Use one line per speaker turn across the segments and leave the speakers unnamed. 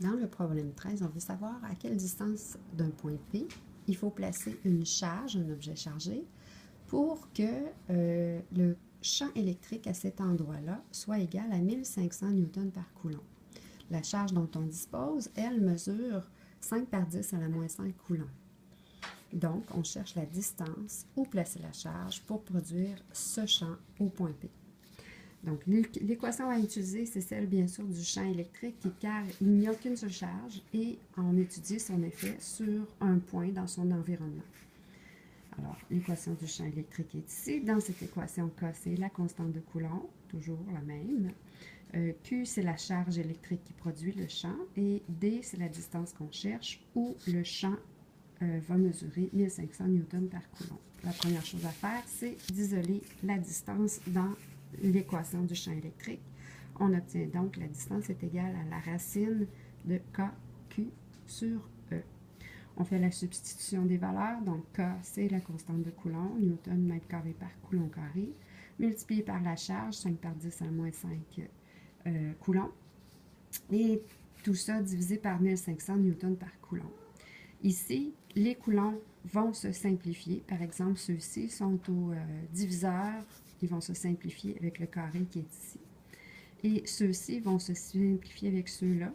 Dans le problème 13, on veut savoir à quelle distance d'un point P il faut placer une charge, un objet chargé, pour que le champ électrique à cet endroit-là soit égal à 1500 newtons par coulomb. La charge dont on dispose, elle, mesure 5 par 10 à la moins 5 coulombs. Donc, on cherche la distance où placer la charge pour produire ce champ au point P. Donc, l'équation à utiliser, c'est celle, bien sûr, du champ électrique, car il n'y a qu'une seule charge et on étudie son effet sur un point dans son environnement. Alors, l'équation du champ électrique est ici. Dans cette équation, K, c'est la constante de Coulomb, toujours la même. Q, c'est la charge électrique qui produit le champ. Et D, c'est la distance qu'on cherche, où le champ va mesurer 1500 newtons par coulomb. La première chose à faire, c'est d'isoler la distance dans l'équation du champ électrique. On obtient donc la distance est égale à la racine de KQ sur E. On fait la substitution des valeurs, donc K, c'est la constante de Coulomb, Newton mètre carré par Coulomb carré, multiplié par la charge, 5 par 10 à la moins 5 coulombs, et tout ça divisé par 1500 newtons par coulomb. Ici, les coulombs vont se simplifier. Par exemple, ceux-ci sont au diviseur, ils vont se simplifier avec le carré qui est ici. Et ceux-ci vont se simplifier avec ceux-là,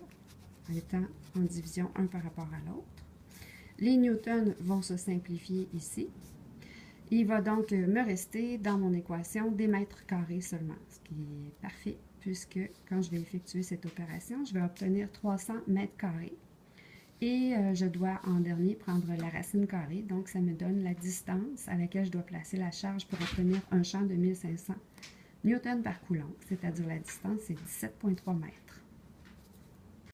en étant en division un par rapport à l'autre. Les newtons vont se simplifier ici. Il va donc me rester dans mon équation des mètres carrés seulement, ce qui est parfait, puisque quand je vais effectuer cette opération, je vais obtenir 300 mètres carrés. Et je dois en dernier prendre la racine carrée, donc ça me donne la distance à laquelle je dois placer la charge pour obtenir un champ de 1500 newtons par coulomb, c'est-à-dire la distance, c'est 17,3 mètres.